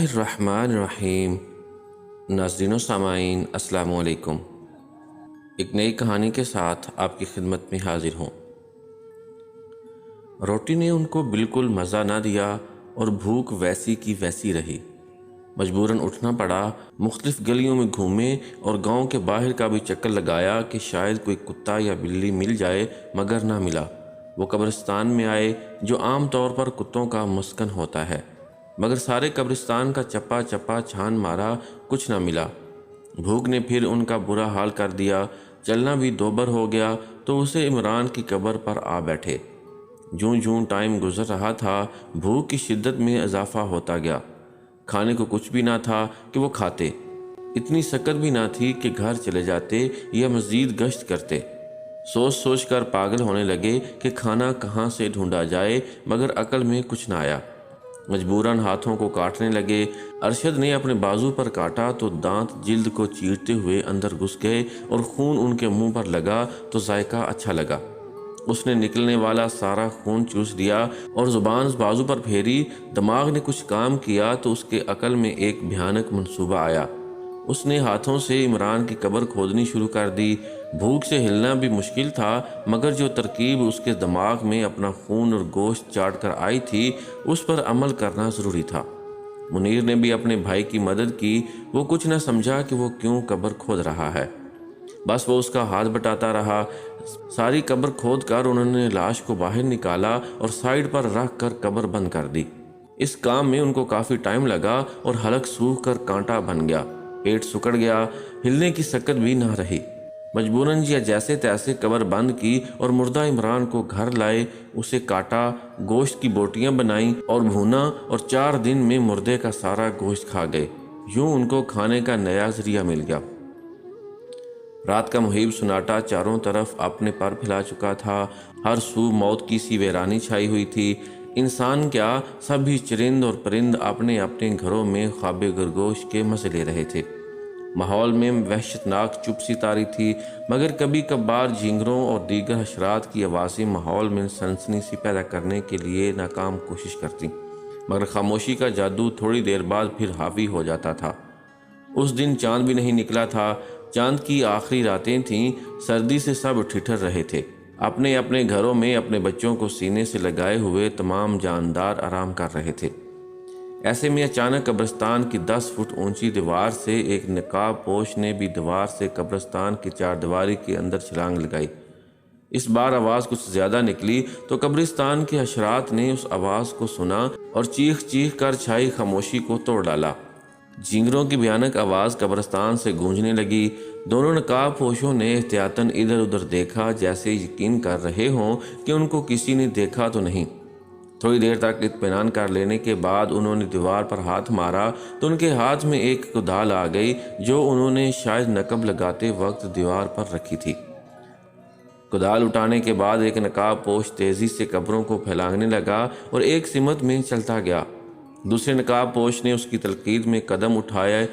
الرحمن الرحیم۔ ناظرین و سامعین السلام علیکم۔ ایک نئی کہانی کے ساتھ آپ کی خدمت میں حاضر ہوں۔ روٹی نے ان کو بالکل مزہ نہ دیا اور بھوک ویسی کی ویسی رہی۔ مجبوراً اٹھنا پڑا، مختلف گلیوں میں گھومے اور گاؤں کے باہر کا بھی چکر لگایا کہ شاید کوئی کتا یا بلی مل جائے، مگر نہ ملا۔ وہ قبرستان میں آئے جو عام طور پر کتوں کا مسکن ہوتا ہے، مگر سارے قبرستان کا چپا چپا چھان مارا، کچھ نہ ملا۔ بھوک نے پھر ان کا برا حال کر دیا، چلنا بھی دوبر ہو گیا تو اسے عمران کی قبر پر آ بیٹھے۔ جوں جوں ٹائم گزر رہا تھا، بھوک کی شدت میں اضافہ ہوتا گیا۔ کھانے کو کچھ بھی نہ تھا کہ وہ کھاتے، اتنی سکت بھی نہ تھی کہ گھر چلے جاتے یا مزید گشت کرتے۔ سوچ سوچ کر پاگل ہونے لگے کہ کھانا کہاں سے ڈھونڈا جائے، مگر عقل میں کچھ نہ آیا۔ مجبوراً ہاتھوں کو کاٹنے لگے۔ ارشد نے اپنے بازو پر کاٹا تو دانت جلد کو چیرتے ہوئے اندر گھس گئے اور خون ان کے منہ پر لگا تو ذائقہ اچھا لگا۔ اس نے نکلنے والا سارا خون چوس دیا اور زبان بازو پر پھیری۔ دماغ نے کچھ کام کیا تو اس کے عقل میں ایک بھیانک منصوبہ آیا۔ اس نے ہاتھوں سے عمران کی قبر کھودنی شروع کر دی۔ بھوک سے ہلنا بھی مشکل تھا، مگر جو ترکیب اس کے دماغ میں اپنا خون اور گوشت چاٹ کر آئی تھی، اس پر عمل کرنا ضروری تھا۔ منیر نے بھی اپنے بھائی کی مدد کی۔ وہ کچھ نہ سمجھا کہ وہ کیوں قبر کھود رہا ہے، بس وہ اس کا ہاتھ بٹاتا رہا۔ ساری قبر کھود کر انہوں نے لاش کو باہر نکالا اور سائیڈ پر رکھ کر قبر بند کر دی۔ اس کام میں ان کو کافی ٹائم لگا اور حلق سوکھ کر کانٹا بن گیا، پیٹ سکڑ گیا، ہلنے کی سکت بھی نہ رہی۔ مجبوراً جیسے تیسے قبر بند کی اور مردہ عمران کو گھر لائے، اسے کاٹا، گوشت کی بوٹیاں بنائیں اور بھونا، اور 4 دن میں مردے کا سارا گوشت کھا گئے۔ یوں ان کو کھانے کا نیا ذریعہ مل گیا۔ رات کا مہیب سناٹا چاروں طرف اپنے پر پھیلا چکا تھا، ہر سو موت کی سی ویرانی چھائی ہوئی تھی۔ انسان کیا، سبھی چرند اور پرند اپنے اپنے گھروں میں خواب گرگوش کے مزے لے رہے تھے۔ ماحول میں وحشتناک چپ سی طاری تھی، مگر کبھی کبھار جھینگروں اور دیگر حشرات کی آوازیں ماحول میں سنسنی سی پیدا کرنے کے لیے ناکام کوشش کرتی، مگر خاموشی کا جادو تھوڑی دیر بعد پھر حاوی ہو جاتا تھا۔ اس دن چاند بھی نہیں نکلا تھا، چاند کی آخری راتیں تھیں۔ سردی سے سب ٹھٹھر رہے تھے۔ اپنے اپنے گھروں میں اپنے بچوں کو سینے سے لگائے ہوئے تمام جاندار آرام کر رہے تھے۔ ایسے میں اچانک قبرستان کی 10 فٹ اونچی دیوار سے ایک نقاب پوش نے بھی دیوار سے قبرستان کی 4 دیواری کے اندر چھلانگ لگائی۔ اس بار آواز کچھ زیادہ نکلی تو قبرستان کے حشرات نے اس آواز کو سنا اور چیخ چیخ کر چھائی خاموشی کو توڑ ڈالا۔ جھینگروں کی بھیانک آواز قبرستان سے گونجنے لگی۔ دونوں نقاب پوشوں نے احتیاطاً ادھر ادھر دیکھا، جیسے یقین کر رہے ہوں کہ ان کو کسی نے دیکھا تو نہیں۔ تھوڑی دیر تک اطمینان کر لینے کے بعد انہوں نے دیوار پر ہاتھ مارا تو ان کے ہاتھ میں ایک کدال آ گئی، جو انہوں نے شاید نقب لگاتے وقت دیوار پر رکھی تھی۔ کدال اٹھانے کے بعد ایک نقاب پوش تیزی سے قبروں کو پھیلانے لگا اور ایک سمت میں چلتا گیا۔ دوسرے نقاب پوش نے اس کی تلقید میں قدم اٹھایا۔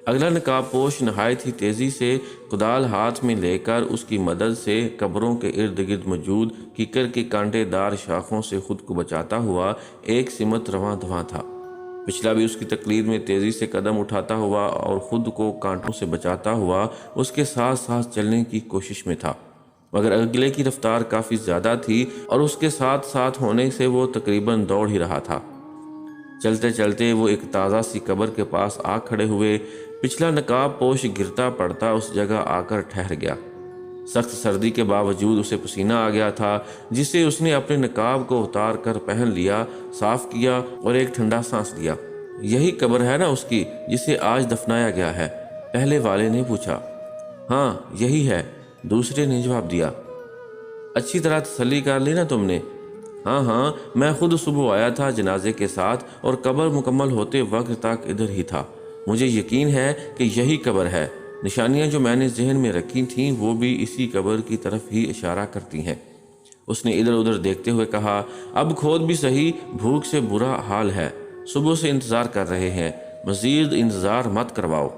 اگلا نقاب پوش نہایت ہی تیزی سے کدال ہاتھ میں لے کر اس کی مدد سے قبروں کے ارد گرد موجود کیکر کے کانٹے دار شاخوں سے خود کو بچاتا ہوا ایک سمت رواں دواں تھا۔ پچھلا بھی اس کی تقلید میں تیزی سے قدم اٹھاتا ہوا اور خود کو کانٹوں سے بچاتا ہوا اس کے ساتھ ساتھ چلنے کی کوشش میں تھا، مگر اگلے کی رفتار کافی زیادہ تھی اور اس کے ساتھ ساتھ ہونے سے وہ تقریباً دوڑ ہی رہا تھا۔ چلتے چلتے وہ ایک تازہ سی قبر کے پاس آ کھڑے ہوئے۔ پچھلا نقاب پوش گرتا پڑتا اس جگہ آ کر ٹھہر گیا۔ سخت سردی کے باوجود اسے پسینہ آ گیا تھا، جسے اس نے اپنے نقاب کو اتار کر پہن لیا، صاف کیا اور ایک ٹھنڈا سانس لیا۔ یہی قبر ہے نا اس کی جسے آج دفنایا گیا ہے؟ پہلے والے نے پوچھا۔ ہاں یہی ہے، دوسرے نے جواب دیا۔ اچھی طرح تسلی کر لی نا تم نے؟ ہاں، میں خود صبح آیا تھا جنازے کے ساتھ اور قبر مکمل ہوتے وقت تک ادھر ہی تھا۔ مجھے یقین ہے کہ یہی قبر ہے۔ نشانیاں جو میں نے ذہن میں رکھی تھیں وہ بھی اسی قبر کی طرف ہی اشارہ کرتی ہیں۔ اس نے ادھر ادھر دیکھتے ہوئے کہا، اب کھود بھی صحیح، بھوک سے برا حال ہے، صبح سے انتظار کر رہے ہیں، مزید انتظار مت کرواؤ۔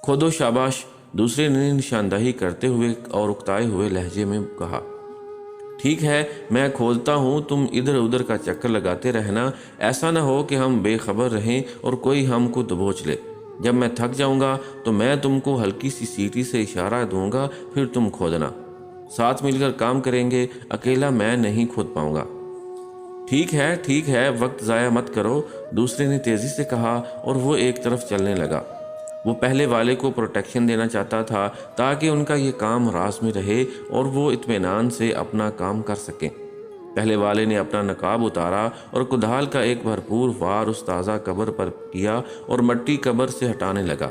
کھودو شاباش، دوسرے نے نشاندہی کرتے ہوئے اور اکتائے ہوئے لہجے میں کہا۔ ٹھیک ہے میں کھولتا ہوں، تم ادھر ادھر کا چکر لگاتے رہنا، ایسا نہ ہو کہ ہم بے خبر رہیں اور کوئی ہم کو دبوچ لے۔ جب میں تھک جاؤں گا تو میں تم کو ہلکی سی سیٹی سے اشارہ دوں گا، پھر تم کھودنا۔ ساتھ مل کر کام کریں گے، اکیلا میں نہیں کھود پاؤں گا۔ ٹھیک ہے وقت ضائع مت کرو، دوسرے نے تیزی سے کہا اور وہ ایک طرف چلنے لگا۔ وہ پہلے والے کو پروٹیکشن دینا چاہتا تھا تاکہ ان کا یہ کام راز میں رہے اور وہ اطمینان سے اپنا کام کر سکیں۔ پہلے والے نے اپنا نقاب اتارا اور کدال کا ایک بھرپور وار اس تازہ قبر پر کیا اور مٹی قبر سے ہٹانے لگا۔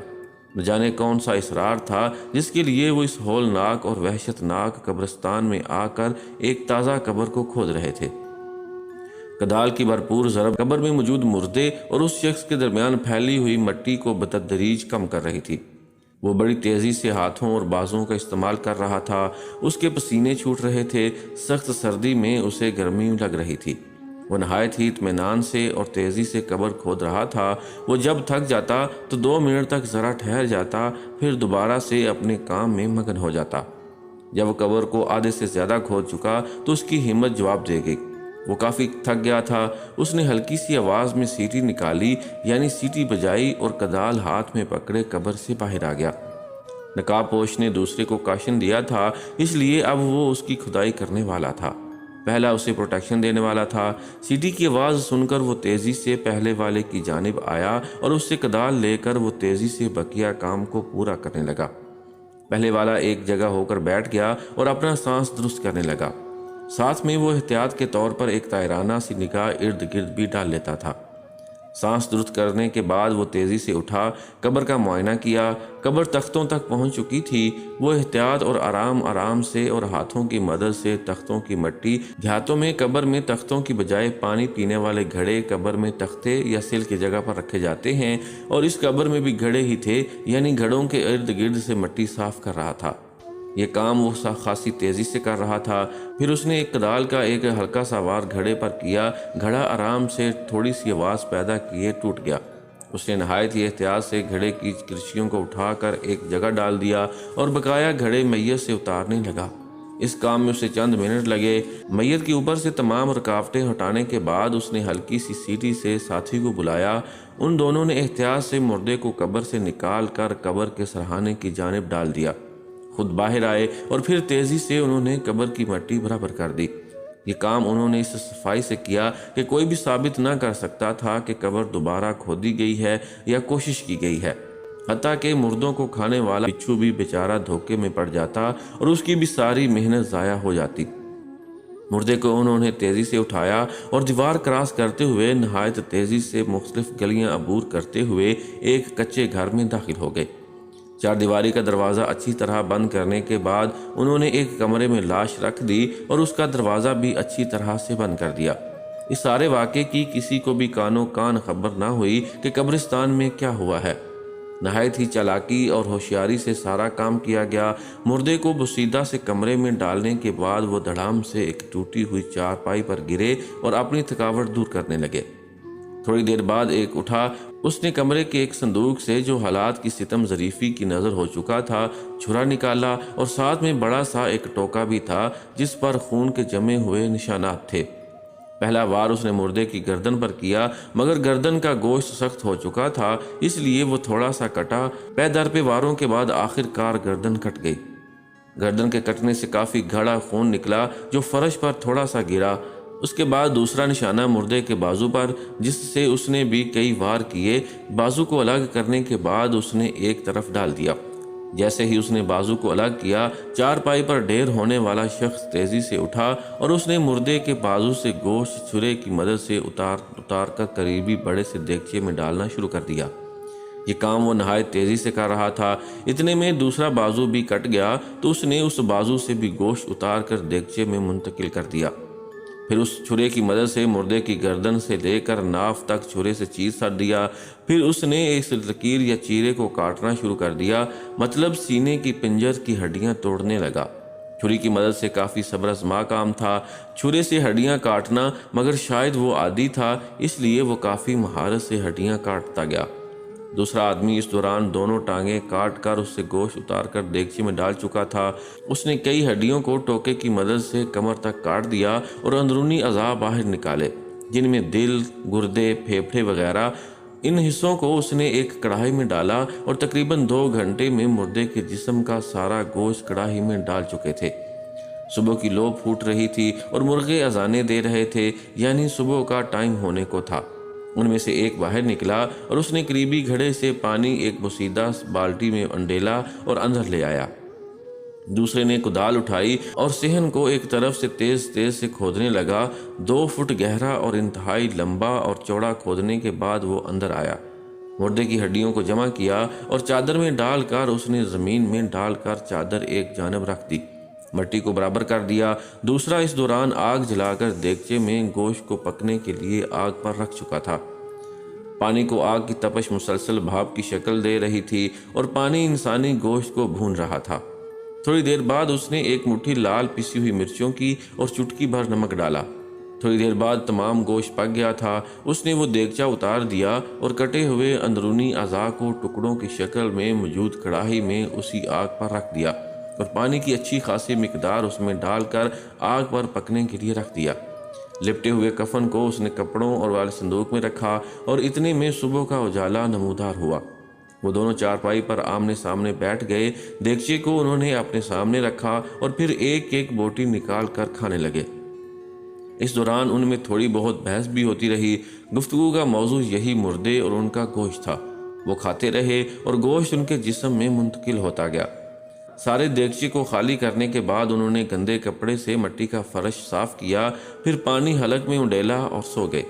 نہ جانے کون سا اسرار تھا جس کے لیے وہ اس ہولناک اور وحشت ناک قبرستان میں آ کر ایک تازہ قبر کو کھود رہے تھے۔ کدال کی بھرپور ضرب قبر میں موجود مردے اور اس شخص کے درمیان پھیلی ہوئی مٹی کو بتدریج کم کر رہی تھی۔ وہ بڑی تیزی سے ہاتھوں اور بازوؤں کا استعمال کر رہا تھا، اس کے پسینے چھوٹ رہے تھے، سخت سردی میں اسے گرمی لگ رہی تھی۔ وہ نہایت ہی اطمینان سے اور تیزی سے قبر کھود رہا تھا۔ وہ جب تھک جاتا تو 2 منٹ تک ذرا ٹھہر جاتا، پھر دوبارہ سے اپنے کام میں مگن ہو جاتا۔ جب وہ قبر کو آدھے سے زیادہ کھود چکا تو اس کی ہمت جواب دے گئی۔ وہ کافی تھک گیا تھا۔ اس نے ہلکی سی آواز میں سیٹی نکالی، یعنی سیٹی بجائی، اور کدال ہاتھ میں پکڑے قبر سے باہر آ گیا۔ نقاب پوش نے دوسرے کو کاشن دیا تھا، اس لیے اب وہ اس کی کھدائی کرنے والا تھا۔ پہلا اسے پروٹیکشن دینے والا تھا۔ سیٹی کی آواز سن کر وہ تیزی سے پہلے والے کی جانب آیا اور اس سے کدال لے کر وہ تیزی سے بقیہ کام کو پورا کرنے لگا۔ پہلے والا ایک جگہ ہو کر بیٹھ گیا اور اپنا سانس درست کرنے لگا۔ ساتھ میں وہ احتیاط کے طور پر ایک طائرانہ سی نگاہ ارد گرد بھی ڈال لیتا تھا۔ سانس درست کرنے کے بعد وہ تیزی سے اٹھا، قبر کا معائنہ کیا۔ قبر تختوں تک پہنچ چکی تھی۔ وہ احتیاط اور آرام سے اور ہاتھوں کی مدد سے تختوں کی مٹی، دیہاتوں میں قبر میں تختوں کی بجائے پانی پینے والے گھڑے قبر میں تختے یا سل کی جگہ پر رکھے جاتے ہیں، اور اس قبر میں بھی گھڑے ہی تھے، یعنی گھڑوں کے ارد گرد سے مٹی صاف کر رہا تھا۔ یہ کام وہ خاصی تیزی سے کر رہا تھا۔ پھر اس نے ایک کدال کا ایک ہلکا سا وار گھڑے پر کیا۔ گھڑا آرام سے تھوڑی سی آواز پیدا کیے ٹوٹ گیا۔ اس نے نہایت ہی احتیاط سے گھڑے کی کرسیوں کو اٹھا کر ایک جگہ ڈال دیا اور بقایا گھڑے میت سے اتارنے لگا۔ اس کام میں اسے چند منٹ لگے۔ میت کے اوپر سے تمام رکاوٹیں ہٹانے کے بعد اس نے ہلکی سی سیٹی سے ساتھی کو بلایا۔ ان دونوں نے احتیاط سے مردے کو قبر سے نکال کر قبر کے سرہانے کی جانب ڈال دیا۔ خود باہر آئے اور پھر تیزی سے انہوں نے قبر کی مٹی برابر کر دی۔ یہ کام انہوں نے اس صفائی سے کیا کہ کوئی بھی ثابت نہ کر سکتا تھا کہ قبر دوبارہ کھودی گئی ہے یا کوشش کی گئی ہے۔ حتیٰ کہ مردوں کو کھانے والا بچھو بھی بیچارہ دھوکے میں پڑ جاتا اور اس کی بھی ساری محنت ضائع ہو جاتی۔ مردے کو انہوں نے تیزی سے اٹھایا اور دیوار کراس کرتے ہوئے نہایت تیزی سے مختلف گلیاں عبور کرتے ہوئے ایک کچے گھر میں داخل ہو گئے۔ 4 دیواری کا دروازہ اچھی طرح بند کرنے کے بعد انہوں نے ایک کمرے میں لاش رکھ دی اور اس کا دروازہ بھی اچھی طرح سے بند کر دیا۔ اس سارے واقعے کی کسی کو بھی کانوں کان خبر نہ ہوئی کہ قبرستان میں کیا ہوا ہے۔ نہایت ہی چالاکی اور ہوشیاری سے سارا کام کیا گیا۔ مردے کو بوسیدہ سے کمرے میں ڈالنے کے بعد وہ دھڑام سے ایک ٹوٹی ہوئی چارپائی پر گرے اور اپنی تھکاوٹ دور کرنے لگے۔ تھوڑی دیر بعد ایک اٹھا، اس نے کمرے کے ایک صندوق سے جو حالات کی ستم ظریفی کی نظر ہو چکا تھا چھرا نکالا، اور ساتھ میں بڑا سا ایک ٹوکا بھی تھا جس پر خون کے جمے ہوئے نشانات تھے۔ پہلا وار اس نے مردے کی گردن پر کیا، مگر گردن کا گوشت سخت ہو چکا تھا، اس لیے وہ تھوڑا سا کٹا۔ پے در پہ واروں کے بعد آخر کار گردن کٹ گئی۔ گردن کے کٹنے سے کافی گاڑھا خون نکلا جو فرش پر تھوڑا سا گرا۔ اس کے بعد دوسرا نشانہ مردے کے بازو پر، جس سے اس نے بھی کئی وار کیے۔ بازو کو الگ کرنے کے بعد اس نے ایک طرف ڈال دیا۔ جیسے ہی اس نے بازو کو الگ کیا، چارپائی پر ڈھیر ہونے والا شخص تیزی سے اٹھا اور اس نے مردے کے بازو سے گوشت چھرے کی مدد سے اتار کر قریبی بڑے سے دیگچے میں ڈالنا شروع کر دیا۔ یہ کام وہ نہایت تیزی سے کر رہا تھا۔ اتنے میں دوسرا بازو بھی کٹ گیا تو اس نے اس بازو سے بھی گوشت اتار کر دیگچے میں منتقل کر دیا۔ پھر اس چھرے کی مدد سے مردے کی گردن سے لے کر ناف تک چھرے سے چیر سٹ دیا۔ پھر اس نے اس لکیر یا چیرے کو کاٹنا شروع کر دیا، مطلب سینے کی پنجر کی ہڈیاں توڑنے لگا۔ چھری کی مدد سے کافی صبر آزما کام تھا چھرے سے ہڈیاں کاٹنا، مگر شاید وہ عادی تھا اس لیے وہ کافی مہارت سے ہڈیاں کاٹتا گیا۔ دوسرا آدمی اس دوران دونوں ٹانگیں کاٹ کر اس سے گوشت اتار کر دیگچی میں ڈال چکا تھا۔ اس نے کئی ہڈیوں کو ٹوکے کی مدد سے کمر تک کاٹ دیا اور اندرونی اعضاء باہر نکالے، جن میں دل، گردے، پھیپھڑے وغیرہ۔ ان حصوں کو اس نے ایک کڑاہی میں ڈالا اور تقریباً 2 گھنٹے میں مردے کے جسم کا سارا گوشت کڑاہی میں ڈال چکے تھے۔ صبح کی لو پھوٹ رہی تھی اور مرغے اذانیں دے رہے تھے، یعنی صبح کا ٹائم ہونے کو تھا۔ ان میں سے ایک باہر نکلا اور اس نے قریبی گھڑے سے پانی ایک بوسیدہ بالٹی میں انڈیلا اور اندر لے آیا۔ دوسرے نے کدال اٹھائی اور صحن کو ایک طرف سے تیز تیز سے کھودنے لگا۔ 2 فٹ گہرا اور انتہائی لمبا اور چوڑا کھودنے کے بعد وہ اندر آیا، مردے کی ہڈیوں کو جمع کیا اور چادر میں ڈال کر اس نے زمین میں ڈال کر چادر ایک جانب رکھ دی، مٹی کو برابر کر دیا۔ دوسرا اس دوران آگ جلا کر دیگچے میں گوشت کو پکنے کے لیے آگ پر رکھ چکا تھا۔ پانی کو آگ کی تپش مسلسل بھاپ کی شکل دے رہی تھی اور پانی انسانی گوشت کو بھون رہا تھا۔ تھوڑی دیر بعد اس نے ایک مٹھی لال پسی ہوئی مرچوں کی اور چٹکی بھر نمک ڈالا۔ تھوڑی دیر بعد تمام گوشت پک گیا تھا۔ اس نے وہ دیگچہ اتار دیا اور کٹے ہوئے اندرونی اعضاء کو ٹکڑوں کی شکل میں موجود کڑاہی میں اسی آگ پر رکھ دیا اور پانی کی اچھی خاصی مقدار اس میں ڈال کر آگ پر پکنے کے لیے رکھ دیا۔ لپٹے ہوئے کفن کو اس نے کپڑوں اور والے صندوق میں رکھا اور اتنے میں صبح کا اجالا نمودار ہوا۔ وہ دونوں چارپائی پر آمنے سامنے بیٹھ گئے۔ دیگچے کو انہوں نے اپنے سامنے رکھا اور پھر ایک ایک بوٹی نکال کر کھانے لگے۔ اس دوران ان میں تھوڑی بہت بحث بھی ہوتی رہی۔ گفتگو کا موضوع یہی مردے اور ان کا گوشت تھا۔ وہ کھاتے رہے اور گوشت ان کے جسم میں منتقل ہوتا گیا۔ سارے دیگچے کو خالی کرنے کے بعد انہوں نے گندے کپڑے سے مٹی کا فرش صاف کیا، پھر پانی حلق میں انڈیلا اور سو گئے۔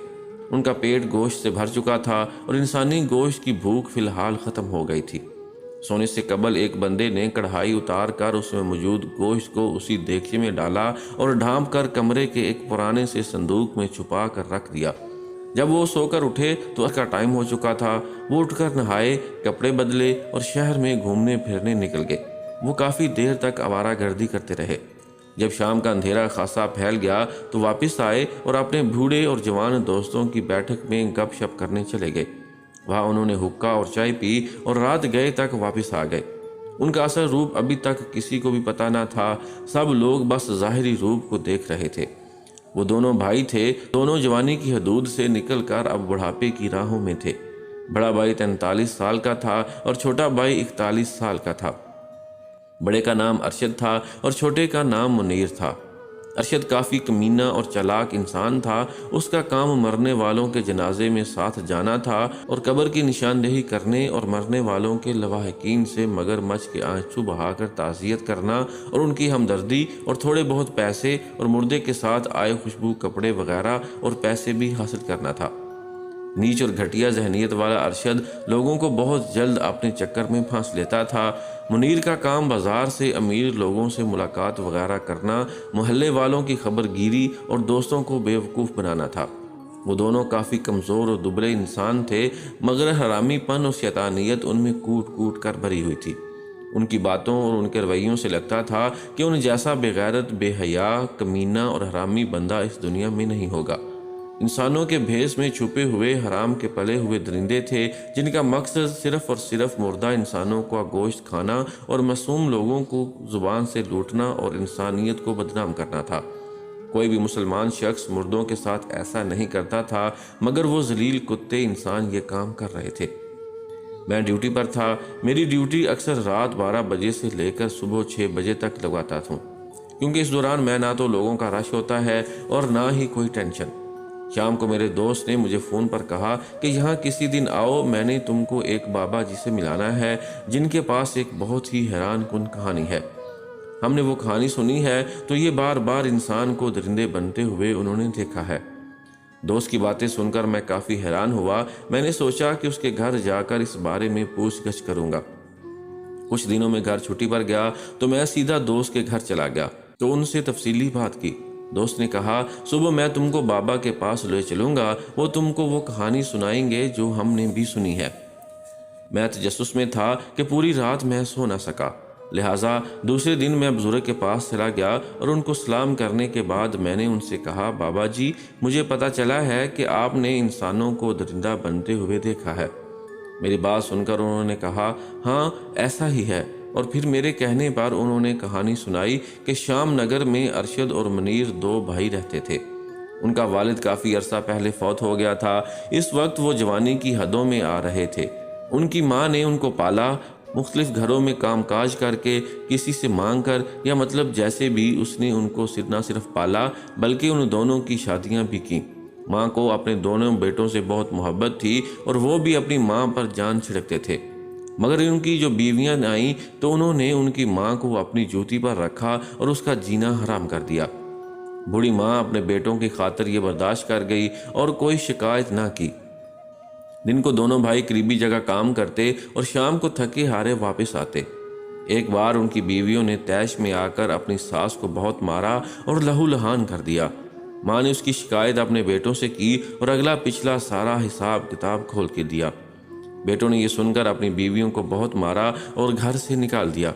ان کا پیٹ گوشت سے بھر چکا تھا اور انسانی گوشت کی بھوک فی الحال ختم ہو گئی تھی۔ سونے سے قبل ایک بندے نے کڑھائی اتار کر اس میں موجود گوشت کو اسی دیگچے میں ڈالا اور ڈھانپ کر کمرے کے ایک پرانے سے صندوق میں چھپا کر رکھ دیا۔ جب وہ سو کر اٹھے تو اس کا ٹائم ہو چکا تھا۔ وہ اٹھ کر نہائے، کپڑے بدلے اور شہر میں گھومنے پھرنے نکل گئے۔ وہ کافی دیر تک آوارہ گردی کرتے رہے۔ جب شام کا اندھیرا خاصا پھیل گیا تو واپس آئے اور اپنے بوڑھے اور جوان دوستوں کی بیٹھک میں گپ شپ کرنے چلے گئے۔ وہاں انہوں نے حقہ اور چائے پی اور رات گئے تک واپس آ گئے۔ ان کا اصل روپ ابھی تک کسی کو بھی پتہ نہ تھا، سب لوگ بس ظاہری روپ کو دیکھ رہے تھے۔ وہ دونوں بھائی تھے، دونوں جوانی کی حدود سے نکل کر اب بڑھاپے کی راہوں میں تھے۔ بڑا بھائی 43 سال کا تھا اور چھوٹا بھائی 41 سال کا تھا۔ بڑے کا نام ارشد تھا اور چھوٹے کا نام منیر تھا۔ ارشد کافی کمینہ اور چالاک انسان تھا۔ اس کا کام مرنے والوں کے جنازے میں ساتھ جانا تھا اور قبر کی نشاندہی کرنے اور مرنے والوں کے لواحقین سے مگر مچھ کے آنسو بہا کر تعزیت کرنا اور ان کی ہمدردی اور تھوڑے بہت پیسے اور مردے کے ساتھ آئے خوشبو کپڑے وغیرہ اور پیسے بھی حاصل کرنا تھا۔ نیچ اور گھٹیا ذہنیت والا ارشد لوگوں کو بہت جلد اپنے چکر میں پھانس لیتا تھا۔ منیر کا کام بازار سے امیر لوگوں سے ملاقات وغیرہ کرنا، محلے والوں کی خبر گیری اور دوستوں کو بیوقوف بنانا تھا۔ وہ دونوں کافی کمزور اور دبلے انسان تھے، مگر حرامی پن اور شیطانیت ان میں کوٹ کوٹ کر بھری ہوئی تھی۔ ان کی باتوں اور ان کے رویوں سے لگتا تھا کہ ان جیسا بے غیرت، بے حیا، کمینہ اور حرامی بندہ اس دنیا میں نہیں ہوگا۔ انسانوں کے بھیس میں چھپے ہوئے حرام کے پلے ہوئے درندے تھے، جن کا مقصد صرف اور صرف مردہ انسانوں کا گوشت کھانا اور معصوم لوگوں کو زبان سے لوٹنا اور انسانیت کو بدنام کرنا تھا۔ کوئی بھی مسلمان شخص مردوں کے ساتھ ایسا نہیں کرتا تھا، مگر وہ ذلیل کتے انسان یہ کام کر رہے تھے۔ میں ڈیوٹی پر تھا۔ میری ڈیوٹی اکثر رات 12 بجے سے لے کر صبح 6 بجے تک لگاتا ہوں، کیونکہ اس دوران میں نہ تو لوگوں کا رش ہوتا ہے اور نہ ہی کوئی ٹینشن۔ شام کو میرے دوست نے مجھے فون پر کہا کہ یہاں کسی دن آؤ، میں نے تم کو ایک بابا جی سے ملانا ہے جن کے پاس ایک بہت ہی حیران کن کہانی ہے۔ ہم نے وہ کہانی سنی ہے تو یہ بار بار انسان کو درندے بنتے ہوئے انہوں نے دیکھا ہے۔ دوست کی باتیں سن کر میں کافی حیران ہوا۔ میں نے سوچا کہ اس کے گھر جا کر اس بارے میں پوچھ گچھ کروں گا۔ کچھ دنوں میں گھر چھٹی پر گیا تو میں سیدھا دوست کے گھر چلا گیا تو ان سے تفصیلی بات کی۔ دوست نے کہا صبح میں تم کو بابا کے پاس لے چلوں گا، وہ تم کو وہ کہانی سنائیں گے جو ہم نے بھی سنی ہے۔ میں تجسس میں تھا کہ پوری رات میں سو نہ سکا، لہٰذا دوسرے دن میں بزرگ کے پاس چلا گیا اور ان کو سلام کرنے کے بعد میں نے ان سے کہا بابا جی، مجھے پتہ چلا ہے کہ آپ نے انسانوں کو درندہ بنتے ہوئے دیکھا ہے۔ میری بات سن کر انہوں نے کہا ہاں ایسا ہی ہے، اور پھر میرے کہنے پر انہوں نے کہانی سنائی کہ شام نگر میں ارشد اور منیر 2 بھائی رہتے تھے۔ ان کا والد کافی عرصہ پہلے فوت ہو گیا تھا۔ اس وقت وہ جوانی کی حدوں میں آ رہے تھے۔ ان کی ماں نے ان کو پالا، مختلف گھروں میں کام کاج کر کے، کسی سے مانگ کر، یا مطلب جیسے بھی اس نے ان کو نہ صرف پالا بلکہ ان دونوں کی شادیاں بھی کیں۔ ماں کو اپنے دونوں بیٹوں سے بہت محبت تھی اور وہ بھی اپنی ماں پر جان چھڑکتے تھے، مگر ان کی جو بیویاں آئیں تو انہوں نے ان کی ماں کو اپنی جوتی پر رکھا اور اس کا جینا حرام کر دیا۔ بوڑھی ماں اپنے بیٹوں کی خاطر یہ برداشت کر گئی اور کوئی شکایت نہ کی۔ دن کو دونوں بھائی قریبی جگہ کام کرتے اور شام کو تھکے ہارے واپس آتے۔ ایک بار ان کی بیویوں نے طیش میں آ کر اپنی ساس کو بہت مارا اور لہو لہان کر دیا۔ ماں نے اس کی شکایت اپنے بیٹوں سے کی اور اگلا پچھلا سارا حساب کتاب کھول کے دیا۔ بیٹوں نے یہ سن کر اپنی بیویوں کو بہت مارا اور گھر سے نکال دیا۔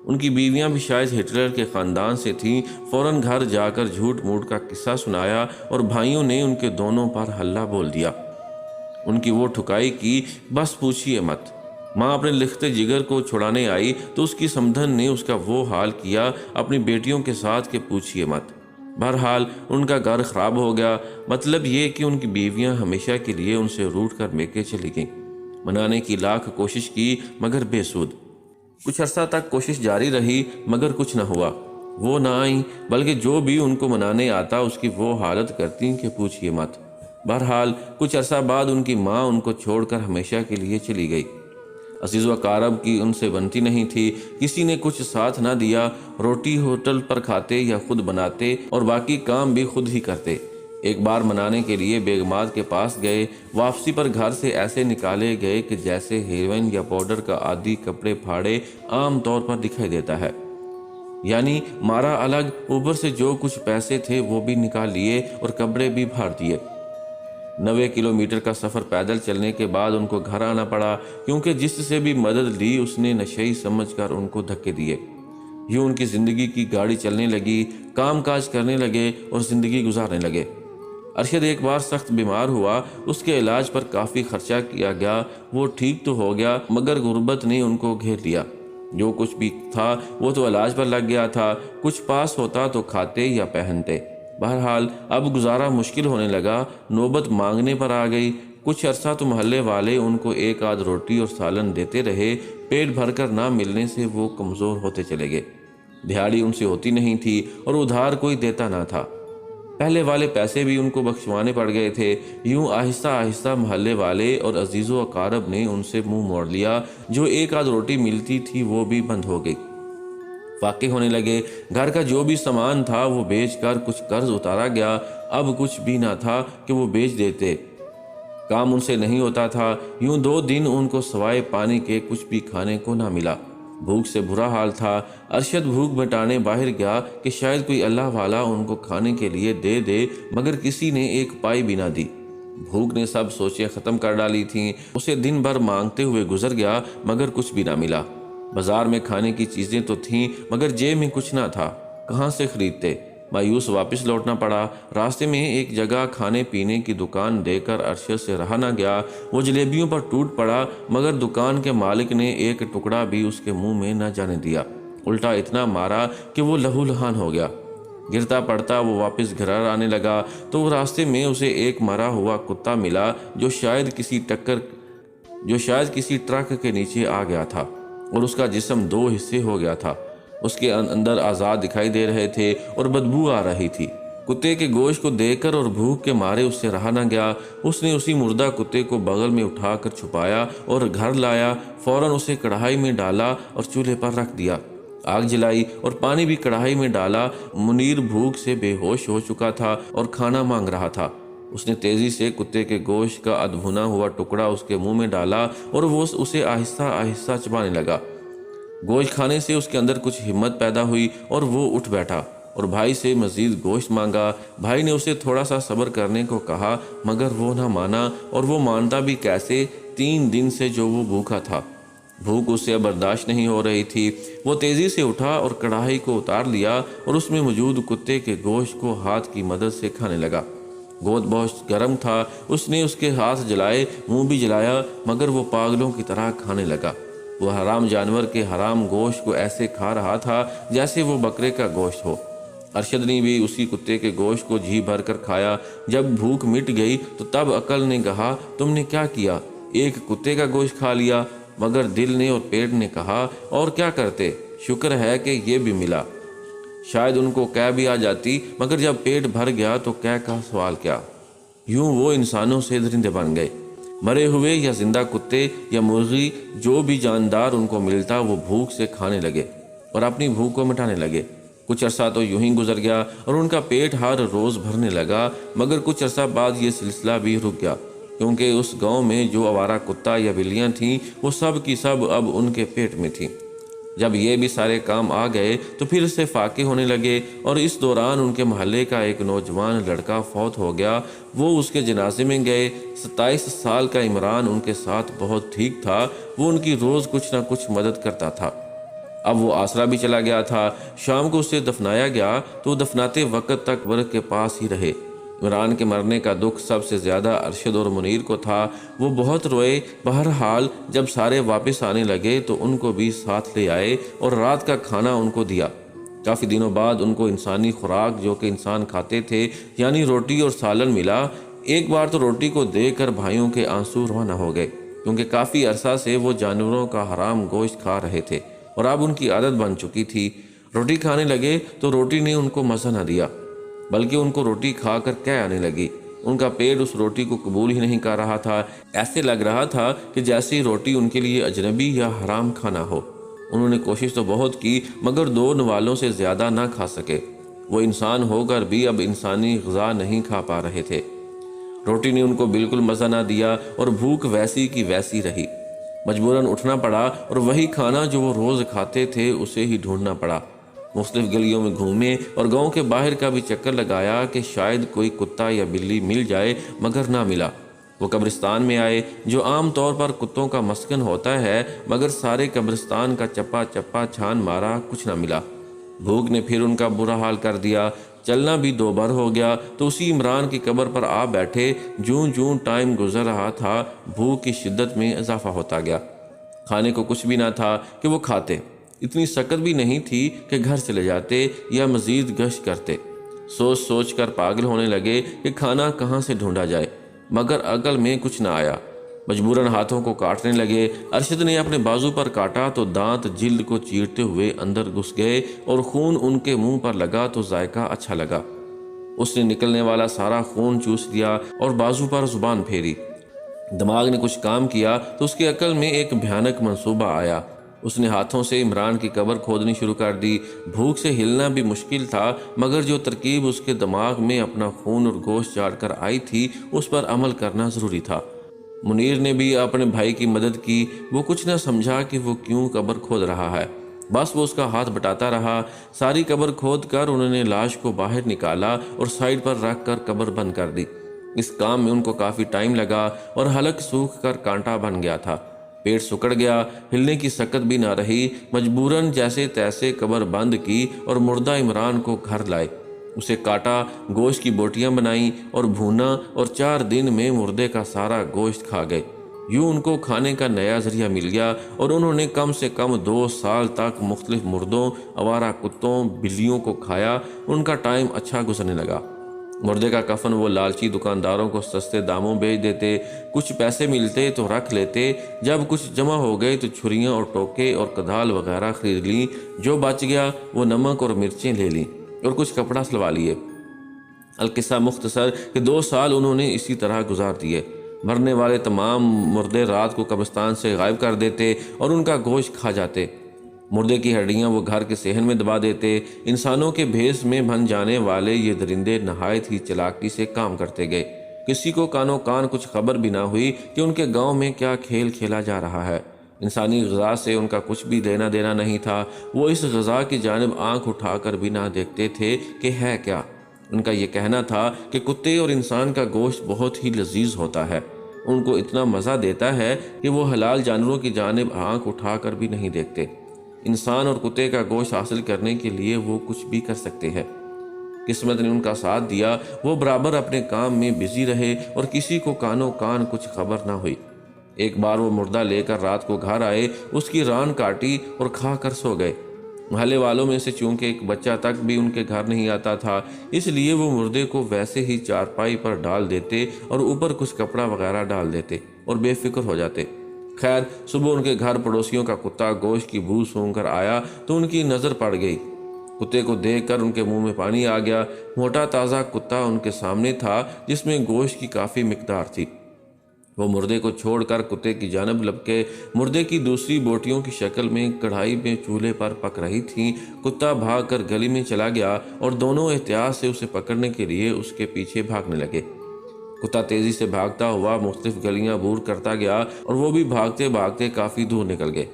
ان کی بیویاں بھی شاید ہٹلر کے خاندان سے تھیں، فوراً گھر جا کر جھوٹ موٹ کا قصہ سنایا اور بھائیوں نے ان کے دونوں پر ہلہ بول دیا۔ ان کی وہ ٹھکائی کی بس پوچھیے مت۔ ماں اپنے لختے جگر کو چھڑانے آئی تو اس کی سمدھن نے اس کا وہ حال کیا اپنی بیٹیوں کے ساتھ کہ پوچھیے مت۔ بہرحال ان کا گھر خراب ہو گیا، مطلب یہ کہ ان کی بیویاں ہمیشہ کے لیے ان سے روٹھ کر میکے چلی گئیں۔ منانے کی لاکھ کوشش کی مگر بے سود۔ کچھ عرصہ تک کوشش جاری رہی مگر کچھ نہ ہوا۔ وہ نہ آئیں بلکہ جو بھی ان کو منانے آتا اس کی وہ حالت کرتی کہ پوچھیے مت۔ بہرحال کچھ عرصہ بعد ان کی ماں ان کو چھوڑ کر ہمیشہ کے لیے چلی گئی۔ عزیز و اقارب کی ان سے بنتی نہیں تھی، کسی نے کچھ ساتھ نہ دیا۔ روٹی ہوٹل پر کھاتے یا خود بناتے اور باقی کام بھی خود ہی کرتے۔ ایک بار منانے کے لیے بیگمات کے پاس گئے، واپسی پر گھر سے ایسے نکالے گئے کہ جیسے ہیروئن یا پاؤڈر کا عادی کپڑے پھاڑے عام طور پر دکھائی دیتا ہے، یعنی مارا الگ، اوپر سے جو کچھ پیسے تھے وہ بھی نکال لیے اور کپڑے بھی پھاڑ دیے۔ 90 کلومیٹر کا سفر پیدل چلنے کے بعد ان کو گھر آنا پڑا، کیونکہ جس سے بھی مدد لی اس نے نشئی سمجھ کر ان کو دھکے دیے۔ یوں ان کی زندگی کی گاڑی چلنے لگی، کام کاج کرنے لگے اور زندگی گزارنے لگے۔ ارشد ایک بار سخت بیمار ہوا، اس کے علاج پر کافی خرچہ کیا گیا، وہ ٹھیک تو ہو گیا مگر غربت نے ان کو گھیر لیا۔ جو کچھ بھی تھا وہ تو علاج پر لگ گیا تھا، کچھ پاس ہوتا تو کھاتے یا پہنتے۔ بہرحال اب گزارا مشکل ہونے لگا، نوبت مانگنے پر آ گئی۔ کچھ عرصہ تو محلے والے ان کو ایک آدھ روٹی اور سالن دیتے رہے، پیٹ بھر کر نہ ملنے سے وہ کمزور ہوتے چلے گئے۔ دہاڑی ان سے ہوتی نہیں تھی اور ادھار کوئی دیتا نہ تھا، پہلے والے پیسے بھی ان کو بخشوانے پڑ گئے تھے۔ یوں آہستہ آہستہ محلے والے اور عزیز و اقارب نے ان سے منہ موڑ لیا، جو ایک آدھ روٹی ملتی تھی وہ بھی بند ہو گئی۔ واقع ہونے لگے، گھر کا جو بھی سامان تھا وہ بیچ کر کچھ قرض اتارا گیا، اب کچھ بھی نہ تھا کہ وہ بیچ دیتے، کام ان سے نہیں ہوتا تھا۔ یوں 2 دن ان کو سوائے پانی کے کچھ بھی کھانے کو نہ ملا، بھوک سے برا حال تھا۔ ارشد بھوک مٹانے باہر گیا کہ شاید کوئی اللہ والا ان کو کھانے کے لیے دے دے، مگر کسی نے ایک پائی بھی نہ دی۔ بھوک نے سب سوچیں ختم کر ڈالی تھیں۔ اسے دن بھر مانگتے ہوئے گزر گیا مگر کچھ بھی نہ ملا۔ بازار میں کھانے کی چیزیں تو تھیں مگر جیب میں کچھ نہ تھا، کہاں سے خریدتے؟ مایوس واپس لوٹنا پڑا۔ راستے میں ایک جگہ کھانے پینے کی دکان دے کر ارشد سے رہا نہ گیا، وہ جلیبیوں پر ٹوٹ پڑا مگر دکان کے مالک نے ایک ٹکڑا بھی اس کے منہ میں نہ جانے دیا، الٹا اتنا مارا کہ وہ لہو لہان ہو گیا۔ گرتا پڑتا وہ واپس گھر آنے لگا تو راستے میں اسے ایک مرا ہوا کتا ملا جو شاید کسی ٹرک کے نیچے آ گیا تھا اور اس کا جسم 2 حصے ہو گیا تھا۔ اس کے اندر اعضاء دکھائی دے رہے تھے اور بدبو آ رہی تھی۔ کتے کے گوشت کو دیکھ کر اور بھوک کے مارے اس سے رہا نہ گیا۔ اس نے اسی مردہ کتے کو بغل میں اٹھا کر چھپایا اور گھر لایا، فوراً اسے کڑھائی میں ڈالا اور چولہے پر رکھ دیا۔ آگ جلائی اور پانی بھی کڑھائی میں ڈالا۔ منیر بھوک سے بے ہوش ہو چکا تھا اور کھانا مانگ رہا تھا۔ اس نے تیزی سے کتے کے گوشت کا ادھنا ہوا ٹکڑا اس کے منہ میں ڈالا اور وہ اسے آہستہ آہستہ چبانے لگا۔ گوشت کھانے سے اس کے اندر کچھ ہمت پیدا ہوئی اور وہ اٹھ بیٹھا اور بھائی سے مزید گوشت مانگا۔ بھائی نے اسے تھوڑا سا صبر کرنے کو کہا مگر وہ نہ مانا، اور وہ مانتا بھی کیسے؟ 3 دن سے جو وہ بھوکا تھا، بھوک اس سے برداشت نہیں ہو رہی تھی۔ وہ تیزی سے اٹھا اور کڑھائی کو اتار لیا اور اس میں موجود کتے کے گوشت کو ہاتھ کی مدد سے کھانے لگا۔ گود بہت گرم تھا، اس نے اس کے ہاتھ جلائے، منہ بھی جلایا، مگر وہ پاگلوں کی طرح کھانے لگا۔ وہ حرام جانور کے حرام گوشت کو ایسے کھا رہا تھا جیسے وہ بکرے کا گوشت ہو۔ ارشد نے بھی اسی کتے کے گوشت کو جی بھر کر کھایا۔ جب بھوک مٹ گئی تو تب عقل نے کہا، تم نے کیا کیا؟ ایک کتے کا گوشت کھا لیا۔ مگر دل نے اور پیٹ نے کہا، اور کیا کرتے، شکر ہے کہ یہ بھی ملا۔ شاید ان کو قے بھی آ جاتی، مگر جب پیٹ بھر گیا تو قے کا سوال کیا۔ یوں وہ انسانوں سے درندے بن گئے۔ مرے ہوئے یا زندہ کتے یا مرغی، جو بھی جاندار ان کو ملتا وہ بھوک سے کھانے لگے اور اپنی بھوک کو مٹانے لگے۔ کچھ عرصہ تو یوں ہی گزر گیا اور ان کا پیٹ ہر روز بھرنے لگا، مگر کچھ عرصہ بعد یہ سلسلہ بھی رک گیا، کیونکہ اس گاؤں میں جو آوارہ کتا یا بلیاں تھیں وہ سب کی سب اب ان کے پیٹ میں تھیں۔ جب یہ بھی سارے کام آ گئے تو پھر سے فاقے ہونے لگے، اور اس دوران ان کے محلے کا ایک نوجوان لڑکا فوت ہو گیا۔ وہ اس کے جنازے میں گئے۔ 27 سال کا عمران ان کے ساتھ بہت ٹھیک تھا، وہ ان کی روز کچھ نہ کچھ مدد کرتا تھا۔ اب وہ آسرا بھی چلا گیا تھا۔ شام کو اسے دفنایا گیا تو وہ دفناتے وقت تک قبر کے پاس ہی رہے۔ عمران کے مرنے کا دکھ سب سے زیادہ ارشد اور منیر کو تھا۔ وہ بہت روئے۔ بہرحال جب سارے واپس آنے لگے تو ان کو بھی ساتھ لے آئے اور رات کا کھانا ان کو دیا۔ کافی دنوں بعد ان کو انسانی خوراک جو کہ انسان کھاتے تھے، یعنی روٹی اور سالن ملا۔ ایک بار تو روٹی کو دیکھ کر بھائیوں کے آنسو روانہ ہو گئے، کیونکہ کافی عرصہ سے وہ جانوروں کا حرام گوشت کھا رہے تھے اور اب ان کی عادت بن چکی تھی۔ روٹی کھانے لگے تو روٹی نے ان کو مزہ نہ دیا، بلکہ ان کو روٹی کھا کر قے آنے لگی۔ ان کا پیٹ اس روٹی کو قبول ہی نہیں کر رہا تھا۔ ایسے لگ رہا تھا کہ جیسے روٹی ان کے لیے اجنبی یا حرام کھانا ہو۔ انہوں نے کوشش تو بہت کی، مگر 2 نوالوں سے زیادہ نہ کھا سکے۔ وہ انسان ہو کر بھی اب انسانی غذا نہیں کھا پا رہے تھے۔ روٹی نے ان کو بالکل مزہ نہ دیا اور بھوک ویسی کی ویسی رہی۔ مجبوراً اٹھنا پڑا اور وہی کھانا جو وہ روز کھاتے تھے اسے ہی ڈھونڈنا پڑا۔ مختلف گلیوں میں گھومے اور گاؤں کے باہر کا بھی چکر لگایا کہ شاید کوئی کتا یا بلی مل جائے، مگر نہ ملا۔ وہ قبرستان میں آئے، جو عام طور پر کتوں کا مسکن ہوتا ہے، مگر سارے قبرستان کا چپا چپا چھان مارا، کچھ نہ ملا۔ بھوک نے پھر ان کا برا حال کر دیا۔ چلنا بھی 2 بار ہو گیا تو اسی عمران کی قبر پر آ بیٹھے۔ جوں جوں ٹائم گزر رہا تھا، بھوک کی شدت میں اضافہ ہوتا گیا۔ کھانے کو کچھ بھی نہ تھا کہ وہ کھاتے، اتنی سکت بھی نہیں تھی کہ گھر چلے جاتے یا مزید گشت کرتے۔ سوچ سوچ کر پاگل ہونے لگے کہ کھانا کہاں سے ڈھونڈا جائے، مگر عقل میں کچھ نہ آیا۔ مجبوراً ہاتھوں کو کاٹنے لگے۔ ارشد نے اپنے بازو پر کاٹا تو دانت جلد کو چیرتے ہوئے اندر گھس گئے اور خون ان کے منہ پر لگا تو ذائقہ اچھا لگا۔ اس نے نکلنے والا سارا خون چوس لیا اور بازو پر زبان پھیری۔ دماغ نے کچھ کام کیا تو اس کی عقل میں ایک بھیانک منصوبہ آیا۔ اس نے ہاتھوں سے عمران کی قبر کھودنی شروع کر دی۔ بھوک سے ہلنا بھی مشکل تھا، مگر جو ترکیب اس کے دماغ میں اپنا خون اور گوشت چاڑ کر آئی تھی اس پر عمل کرنا ضروری تھا۔ منیر نے بھی اپنے بھائی کی مدد کی۔ وہ کچھ نہ سمجھا کہ وہ کیوں قبر کھود رہا ہے، بس وہ اس کا ہاتھ بٹاتا رہا۔ ساری قبر کھود کر انہوں نے لاش کو باہر نکالا اور سائیڈ پر رکھ کر قبر بند کر دی۔ اس کام میں ان کو کافی ٹائم لگا اور حلق سوکھ کر کانٹا بن گیا تھا۔ پیٹ سکڑ گیا، ہلنے کی سکت بھی نہ رہی۔ مجبوراً جیسے تیسے قبر بند کی اور مردہ عمران کو گھر لائے۔ اسے کاٹا، گوشت کی بوٹیاں بنائیں اور بھونا، اور 4 دن میں مردے کا سارا گوشت کھا گئے۔ یوں ان کو کھانے کا نیا ذریعہ مل گیا اور انہوں نے کم سے کم 2 سال تک مختلف مردوں، آوارہ کتوں، بلیوں کو کھایا۔ ان کا ٹائم اچھا گزرنے لگا۔ مردے کا کفن وہ لالچی دکانداروں کو سستے داموں بیچ دیتے، کچھ پیسے ملتے تو رکھ لیتے۔ جب کچھ جمع ہو گئے تو چھریاں اور ٹوکے اور کدال وغیرہ خرید لیں، جو بچ گیا وہ نمک اور مرچیں لے لیں اور کچھ کپڑا سلوا لیے۔ القصہ مختصر کہ 2 سال انہوں نے اسی طرح گزار دیے۔ مرنے والے تمام مردے رات کو قبرستان سے غائب کر دیتے اور ان کا گوشت کھا جاتے۔ مردے کی ہڈیاں وہ گھر کے صحن میں دبا دیتے۔ انسانوں کے بھیس میں بن جانے والے یہ درندے نہایت ہی چلاکی سے کام کرتے گئے۔ کسی کو کانوں کان کچھ خبر بھی نہ ہوئی کہ ان کے گاؤں میں کیا کھیل کھیلا جا رہا ہے۔ انسانی غذا سے ان کا کچھ بھی لینا دینا نہیں تھا۔ وہ اس غذا کی جانب آنکھ اٹھا کر بھی نہ دیکھتے تھے کہ ہے کیا۔ ان کا یہ کہنا تھا کہ کتے اور انسان کا گوشت بہت ہی لذیذ ہوتا ہے، ان کو اتنا مزہ دیتا ہے کہ وہ حلال جانوروں کی جانب آنکھ اٹھا کر بھی نہیں دیکھتے۔ انسان اور کتے کا گوشت حاصل کرنے کے لیے وہ کچھ بھی کر سکتے ہیں۔ قسمت نے ان کا ساتھ دیا، وہ برابر اپنے کام میں بزی رہے اور کسی کو کانوں کان کچھ خبر نہ ہوئی۔ ایک بار وہ مردہ لے کر رات کو گھر آئے، اس کی ران کاٹی اور کھا کر سو گئے۔ محلے والوں میں سے چونکہ ایک بچہ تک بھی ان کے گھر نہیں آتا تھا، اس لیے وہ مردے کو ویسے ہی چارپائی پر ڈال دیتے اور اوپر کچھ کپڑا وغیرہ ڈال دیتے اور بے فکر ہو جاتے۔ خیر صبح ان کے گھر پڑوسیوں کا کتا گوشت کی بو سونگھ کر آیا تو ان کی نظر پڑ گئی۔ کتے کو دیکھ کر ان کے منہ میں پانی آ گیا۔ موٹا تازہ کتا ان کے سامنے تھا جس میں گوشت کی کافی مقدار تھی۔ وہ مردے کو چھوڑ کر کتے کی جانب لپکے۔ مردے کی دوسری بوٹیوں کی شکل میں کڑھائی میں چولہے پر پک رہی تھیں۔ کتا بھاگ کر گلی میں چلا گیا اور دونوں احتیاط سے اسے پکڑنے کے لیے اس کے پیچھے بھاگنے لگے۔ کتا تیزی سے بھاگتا ہوا مختلف گلیاں عبور کرتا گیا اور وہ بھی بھاگتے بھاگتے کافی دور نکل گئے۔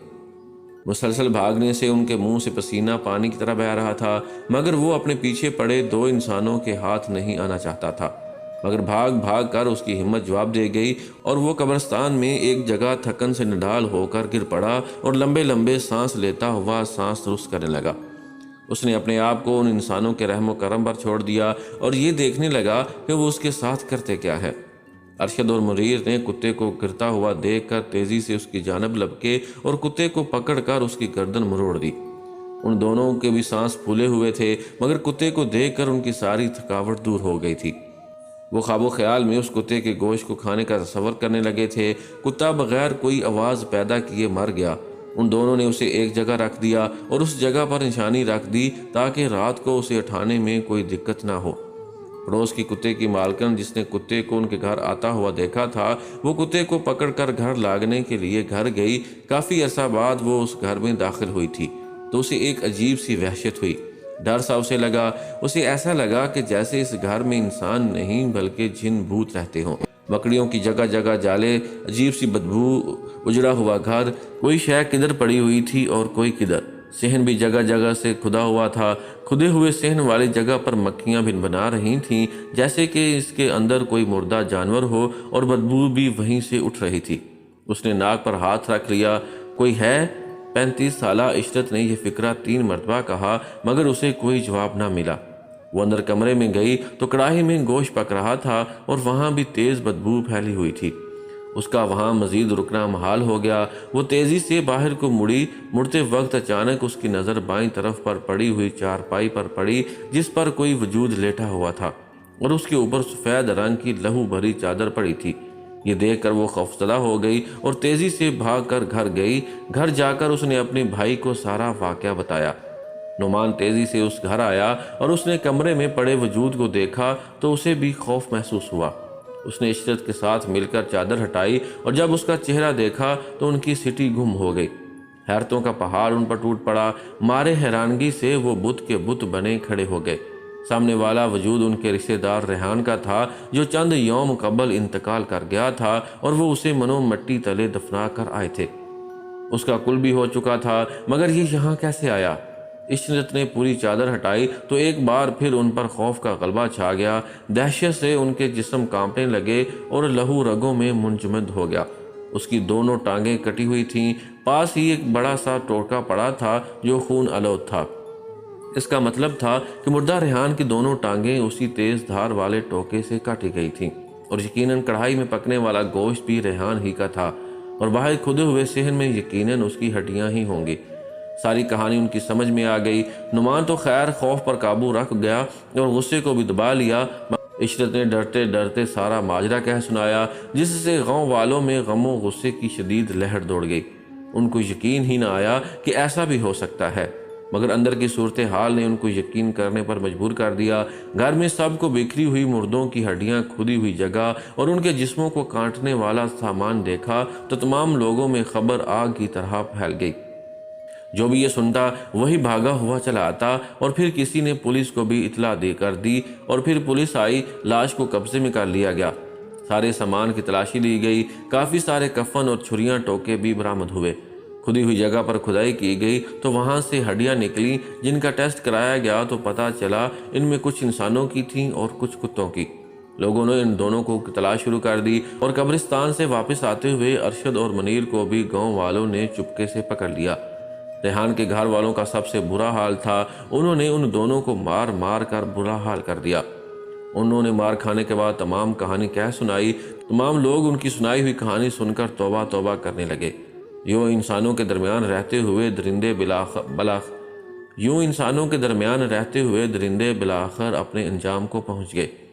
مسلسل بھاگنے سے ان کے منہ سے پسینہ پانی کی طرح بہہ رہا تھا، مگر وہ اپنے پیچھے پڑے دو انسانوں کے ہاتھ نہیں آنا چاہتا تھا۔ مگر بھاگ بھاگ کر اس کی ہمت جواب دے گئی اور وہ قبرستان میں ایک جگہ تھکن سے نڈال ہو کر گر پڑا اور لمبے لمبے سانس لیتا ہوا سانس درست کرنے لگا۔ اس نے اپنے آپ کو ان انسانوں کے رحم و کرم پر چھوڑ دیا اور یہ دیکھنے لگا کہ وہ اس کے ساتھ کرتے کیا ہے۔ ارشد اور منیر نے کتے کو گرتا ہوا دیکھ کر تیزی سے اس کی جانب لپکے اور کتے کو پکڑ کر اس کی گردن مروڑ دی۔ ان دونوں کے بھی سانس پھولے ہوئے تھے، مگر کتے کو دیکھ کر ان کی ساری تھکاوٹ دور ہو گئی تھی۔ وہ خواب و خیال میں اس کتے کے گوشت کو کھانے کا تصور کرنے لگے تھے۔ کتا بغیر کوئی آواز پیدا کیے مر گیا۔ ان دونوں نے اسے ایک جگہ رکھ دیا اور اس جگہ پر نشانی رکھ دی تاکہ رات کو اسے اٹھانے میں کوئی دقت نہ ہو۔ پڑوس کی کتے کی مالکن جس نے کتے کو ان کے گھر آتا ہوا دیکھا تھا، وہ کتے کو پکڑ کر گھر لاگنے کے لیے گھر گئی۔ کافی عرصہ بعد وہ اس گھر میں داخل ہوئی تھی تو اسے ایک عجیب سی وحشت ہوئی۔ ڈر سا اسے لگا۔ اسے ایسا لگا کہ جیسے اس گھر میں انسان نہیں بلکہ جن بھوت رہتے ہوں۔ مکڑیوں کی جگہ جگہ جالے، عجیب سی بدبو، اجڑا ہوا گھر، کوئی شے کدھر پڑی ہوئی تھی اور کوئی کدھر۔ صحن بھی جگہ جگہ سے کھدا ہوا تھا۔ کھدے ہوئے صحن والی جگہ پر مکھیاں بنبنا رہی تھیں جیسے کہ اس کے اندر کوئی مردہ جانور ہو، اور بدبو بھی وہیں سے اٹھ رہی تھی۔ اس نے ناک پر ہاتھ رکھ لیا۔ کوئی ہے؟ 35 سالہ عشرت نے یہ فکرہ 3 مرتبہ کہا، مگر اسے کوئی جواب نہ ملا۔ وہ اندر کمرے میں گئی تو کڑاہی میں گوشت پک رہا تھا اور وہاں بھی تیز بدبو پھیلی ہوئی تھی۔ اس کا وہاں مزید رکنا محال ہو گیا۔ وہ تیزی سے باہر کو مڑی۔ مڑتے وقت اچانک اس کی نظر بائیں طرف پر پڑی ہوئی چارپائی پر پڑی جس پر کوئی وجود لیٹا ہوا تھا اور اس کے اوپر سفید رنگ کی لہو بھری چادر پڑی تھی۔ یہ دیکھ کر وہ خوفزدہ ہو گئی اور تیزی سے بھاگ کر گھر گئی۔ گھر جا کر اس نے اپنے بھائی کو سارا واقعہ بتایا۔ نعمان تیزی سے اس گھر آیا اور اس نے کمرے میں پڑے وجود کو دیکھا تو اسے بھی خوف محسوس ہوا۔ اس نے عشرت کے ساتھ مل کر چادر ہٹائی اور جب اس کا چہرہ دیکھا تو ان کی سٹی گم ہو گئی۔ حیرتوں کا پہاڑ ان پر ٹوٹ پڑا۔ مارے حیرانگی سے وہ بت کے بت بنے کھڑے ہو گئے۔ سامنے والا وجود ان کے رشتہ دار ریحان کا تھا جو چند یوم قبل انتقال کر گیا تھا اور وہ اسے منو مٹی تلے دفنا کر آئے تھے۔ اس کا کل بھی ہو چکا تھا، مگر یہ یہاں کیسے آیا؟ عشرت نے پوری چادر ہٹائی تو ایک بار پھر ان پر خوف کا غلبہ چھا گیا۔ دہشت سے ان کے جسم کانپنے لگے اور لہو رگوں میں منجمد ہو گیا۔ اس کی دونوں ٹانگیں کٹی ہوئی تھیں۔ پاس ہی ایک بڑا سا ٹوٹکا پڑا تھا جو خون آلود تھا۔ اس کا مطلب تھا کہ مردہ ریحان کی دونوں ٹانگیں اسی تیز دھار والے ٹوکے سے کاٹی گئی تھیں، اور یقیناً کڑھائی میں پکنے والا گوشت بھی ریحان ہی کا تھا، اور باہر کھدے ہوئے صحن میں یقیناً اس کی ہڈیاں ہی ہوں گی۔ ساری کہانی ان کی سمجھ میں آ گئی۔ نعمان تو خیر خوف پر قابو رکھ گیا اور غصے کو بھی دبا لیا۔ عشرت نے ڈرتے ڈرتے سارا ماجرا کہہ سنایا، جس سے گاؤں والوں میں غم و غصے کی شدید لہر دوڑ گئی۔ ان کو یقین ہی نہ آیا کہ ایسا بھی ہو سکتا ہے، مگر اندر کی صورتحال نے ان کو یقین کرنے پر مجبور کر دیا۔ گھر میں سب کو بکھری ہوئی مردوں کی ہڈیاں، کھدی ہوئی جگہ اور ان کے جسموں کو کاٹنے والا سامان دیکھا تو تمام لوگوں میں خبر آگ کی طرح پھیل گئی۔ جو بھی یہ سنتا وہی بھاگا ہوا چلا آتا، اور پھر کسی نے پولیس کو بھی اطلاع دے کر دی، اور پھر پولیس آئی۔ لاش کو قبضے میں کر لیا گیا۔ سارے سامان کی تلاشی لی گئی۔ کافی سارے کفن اور چھریاں ٹوکے بھی برآمد ہوئے۔ کھدی ہوئی جگہ پر کھدائی کی گئی تو وہاں سے ہڈیاں نکلی، جن کا ٹیسٹ کرایا گیا تو پتہ چلا ان میں کچھ انسانوں کی تھیں اور کچھ کتوں کی۔ لوگوں نے ان دونوں کو تلاش شروع کر دی، اور قبرستان سے واپس آتے ہوئے ارشد اور منیر کو بھی گاؤں والوں نے چپکے سے پکڑ لیا۔ ریحان کے گھر والوں کا سب سے برا حال تھا، انہوں نے ان دونوں کو مار مار کر برا حال کر دیا۔ انہوں نے مار کھانے کے بعد تمام کہانی کہہ سنائی۔ تمام لوگ ان کی سنائی ہوئی کہانی سن کر توبہ توبہ کرنے لگے۔ یوں انسانوں کے درمیان رہتے ہوئے درندے بالآخر اپنے انجام کو پہنچ گئے۔